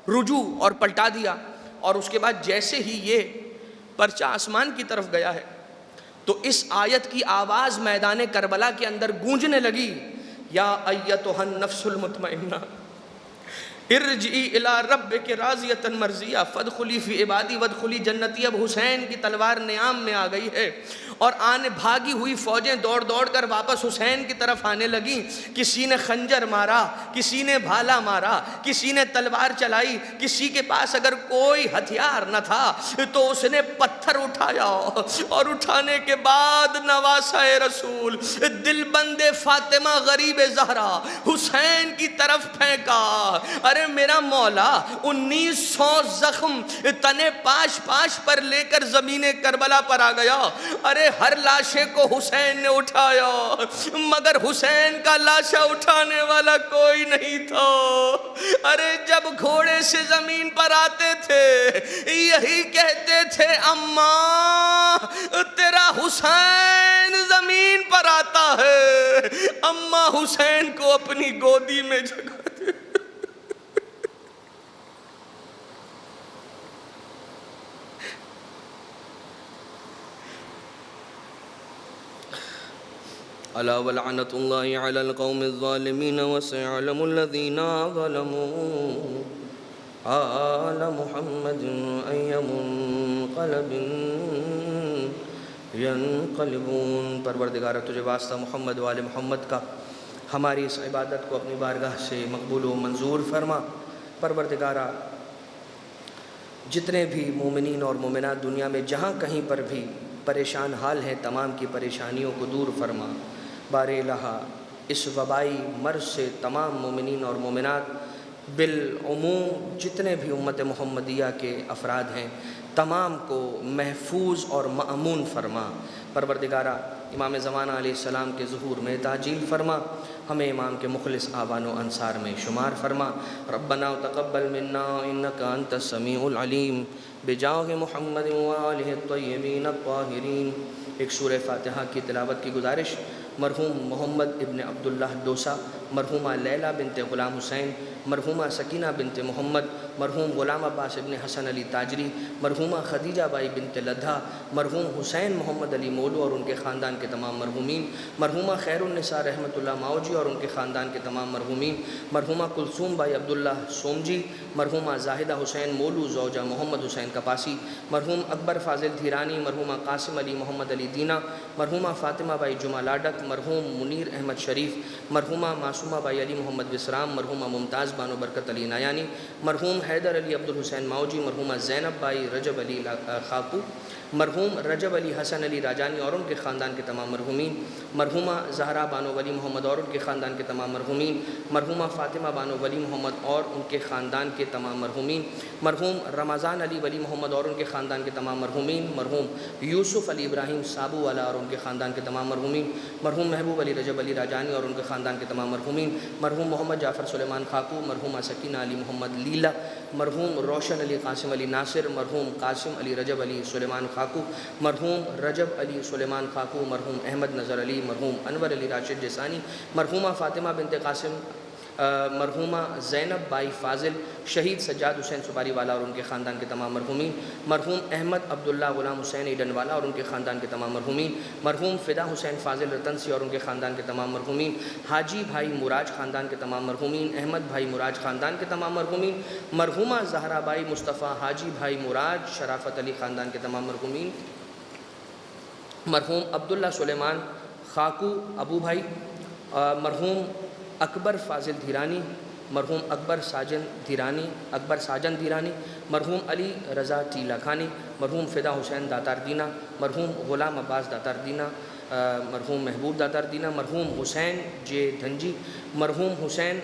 رجوع اور پلٹا دیا، اور اس کے بعد جیسے ہی یہ پرچہ آسمان کی طرف گیا ہے تو اس آیت کی آواز میدان کربلا کے اندر گونجنے لگی، یا ایتھا النفس المطمئنہ ارجعی الی ربک راضیۃ مرضیہ فادخلی فی عبادی وادخلی جنتی۔ اب حسین کی تلوار نیام میں آ گئی ہے اور بھاگی ہوئی فوجیں دوڑ دوڑ کر واپس حسین کی طرف آنے لگیں، کسی نے خنجر مارا، کسی نے بھالا مارا، کسی نے تلوار چلائی، کسی کے پاس اگر کوئی ہتھیار نہ تھا تو اس نے پتھر اٹھایا اور اٹھانے کے بعد نواسہ رسول دل بند فاطمہ غریب زہرا حسین کی طرف پھینکا۔ ارے میرا مولا 1900 زخم تنے پاش پاش پر لے کر زمین کربلا پر آ گیا، ارے ہر لاشے کو حسین نے اٹھایا، مگر حسین کا لاشا اٹھانے والا کوئی نہیں تھا۔ ارے جب گھوڑے سے زمین پر آتے تھے یہی کہتے تھے اماں تیرا حسین زمین پر آتا ہے، اماں حسین کو اپنی گودی میں جگہ دے۔ الا ولعنۃ اللہ علی القوم الظالمین وسيعلم الذین ظلموا آل محمد ای منقلب ینقلبون۔ پروردگارہ تجھے واسطہ محمد وآل محمد کا، ہماری اس عبادت کو اپنی بارگاہ سے مقبول و منظور فرما۔ پروردگارہ جتنے بھی مومنین اور مومنات دنیا میں جہاں کہیں پر بھی پریشان حال ہیں تمام کی پریشانیوں کو دور فرما۔ بار الہ اس وبائی مرض سے تمام مومنین اور مومنات بالعموم جتنے بھی امت محمدیہ کے افراد ہیں تمام کو محفوظ اور مأمون فرما۔ پروردگارہ امام زمانہ علیہ السلام کے ظہور میں تعجیل فرما، ہمیں امام کے مخلص آبان و انصار میں شمار فرما۔ ربنا تقبل منا انک انت السمیع العلیم بجاہ محمد وآلہ الطیبین الطاہرین۔ ایک سورہ فاتحہ کی تلاوت کی گزارش۔ مرحوم محمد ابن عبداللہ ڈوسا، مرحومہ لیلہ بنت غلام حسین، مرحومہ سکینہ بنت محمد، مرحوم غلام عباس ابن حسن علی تاجری، مرحومہ خدیجہ بائی بنت لدھا، مرحوم حسین محمد علی مولو اور ان کے خاندان کے تمام مرحومین، مرحومہ خیر النساء رحمۃ اللہ ماؤجی اور ان کے خاندان کے تمام مرحومین، مرحومہ کلثوم بائی عبداللہ سومجی، مرحومہ زاہدہ حسین مولو زوجہ محمد حسین کپاسی، مرحوم اکبر فاضل دھیرانی، مرحومہ قاسم علی محمد علی دینا، مرحومہ فاطمہ بائی جمعہ لاڈک، مرحوم منیر احمد شریف، مرحومہ معصومہ بائی علی محمد وسرام، مرحومہ ممتاز بانو برکت علی نایانی، مرحوم حیدر علی عبد الحسین ماؤجی، مرحومہ زینب بائی رجب علی خاکو، مرحوم رجب علی حسن علی راجانی اور ان کے خاندان کے تمام مرحومین، مرحومہ زہرا بانو ولی محمد اور ان کے خاندان کے تمام مرحومین، مرحومہ فاطمہ بانو ولی محمد اور ان کے خاندان کے تمام مرحومین، مرحوم رمضان علی ولی محمد اور ان کے خاندان کے تمام مرحومین، مرحوم یوسف علی ابراہیم سابو والا اور ان کے خاندان کے تمام مرحومین، مرحوم محبوب علی رجب علی راجانی اور ان کے خاندان کے تمام مرحومین، مرحوم محمد جعفر سلیمان خاکو، مرحومہ سکینہ علی محمد لیلا، مرحوم روشن علی قاسم علی ناصر، مرحوم قاسم علی رجب علی سلیمان خاکو، مرحوم رجب علی سلیمان خاکو، مرحوم احمد نظر علی، مرحوم انور علی راشد جسانی، مرحومہ فاطمہ بنت قاسم، مرحومہ زینب بائی فاضل، شہید سجاد حسین سپاری والا اور ان کے خاندان کے تمام مرحومین، مرحوم احمد عبداللہ غلام حسین ایڈن والا اور ان کے خاندان کے تمام مرحومین، مرحوم فدا حسین فاضل رتنسی اور ان کے خاندان کے تمام مرحومین، حاجی بھائی مراج خاندان کے تمام مرحومین، احمد بھائی مراج خاندان کے تمام مرحومین، مرحومہ زہرا بائی مصطفیٰ حاجی بھائی مراج شرافت علی خاندان کے تمام مرحومین، مرحوم عبداللہ سلیمان خاکو ابو بھائی، مرحوم اکبر فاضل دھیرانی، مرحوم اکبر ساجن دھیرانی، مرحوم علی رضا ٹیلا کھانی، مرحوم فدا حسین داتار دینا، مرحوم غلام عباس داتار دینا، مرحوم محبوب داتار دینا، مرحوم حسین جے دھنجی، مرحوم حسین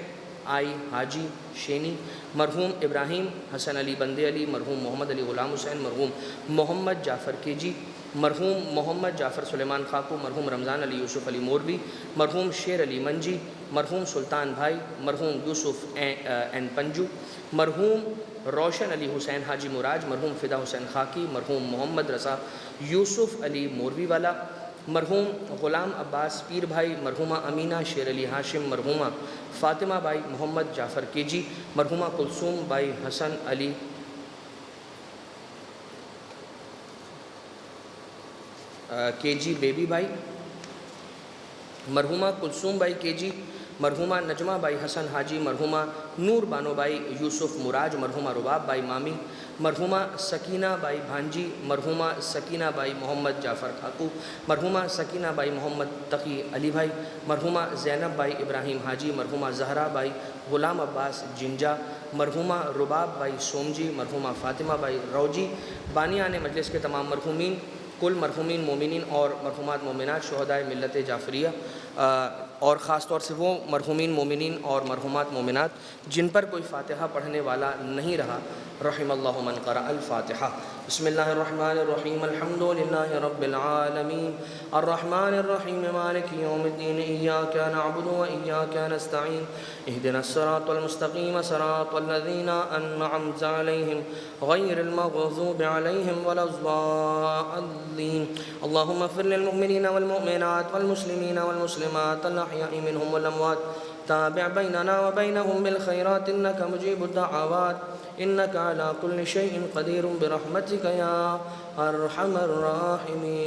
آئی حاجی شینی، مرحوم ابراہیم حسن علی بندے علی، مرحوم محمد علی غلام حسین، مرحوم محمد جعفر کیجی، مرحوم محمد جعفر سلیمان خاکو، مرحوم رمضان علی یوسف علی موربی، مرحوم شیر علی منجی، مرحوم سلطان بھائی، مرحوم یوسف این پنجو، مرحوم روشن علی حسین حاجی مراج، مرحوم فدا حسین خاکی، مرحوم محمد رضا یوسف علی موربی والا، مرحوم غلام عباس پیر بھائی، مرحومہ امینہ شیر علی ہاشم، مرحومہ فاطمہ بائی محمد جعفر کیجی، مرحومہ کلثوم بائی حسن علی کے جی بیبی بھائی، مرحومہ کلثوم بائی کے جی، مرحومہ نجمہ بائی حسن حاجی، مرحومہ نور بانو بائی یوسف مراج، مرحومہ رباب بائی مامی، مرحومہ سکینہ بائی بھانجی، مرحومہ سکینہ بائی محمد جعفر خاکو، مرحومہ سکینہ بائی محمد تقی علی بھائی، مرحومہ زینب by Ibrahim Haji, مرحومہ Zahra by Ghulam Abbas جنجا، مرحومہ Rubab by سومجی، مرحومہ Fatima by روجی، بانیان مجلس کے تمام مرحومین، کل مرحومین مومنین اور مرحومات مومنات شہدائے ملت جعفریہ، اور خاص طور سے وہ مرحومین مومنین اور مرحومات مومنات جن پر کوئی فاتحہ پڑھنے والا نہیں رہا، رحم اللہ من قرأ الفاتحہ۔ بسم اللہ الرحمن الرحیم، الحمد للہ رب العالمین، الرحمن الرحیم، مالک یوم الدین، ایاک نعبد و ایاک نستعین، اہدنا الصراط المستقیم، صراط الذین انعمت علیہم غیر المغضوب علیہم ولا الضالین، اللہم اغفر للمؤمنین والمؤمنات والمسلمین والمسلمات الاحیاء منہم والاموات، تابع بیننا وبینہم بالخیرات انک مجیب الدعوات، انک علی کل شیء قدیر برحمتک یا ارحم الراحمین۔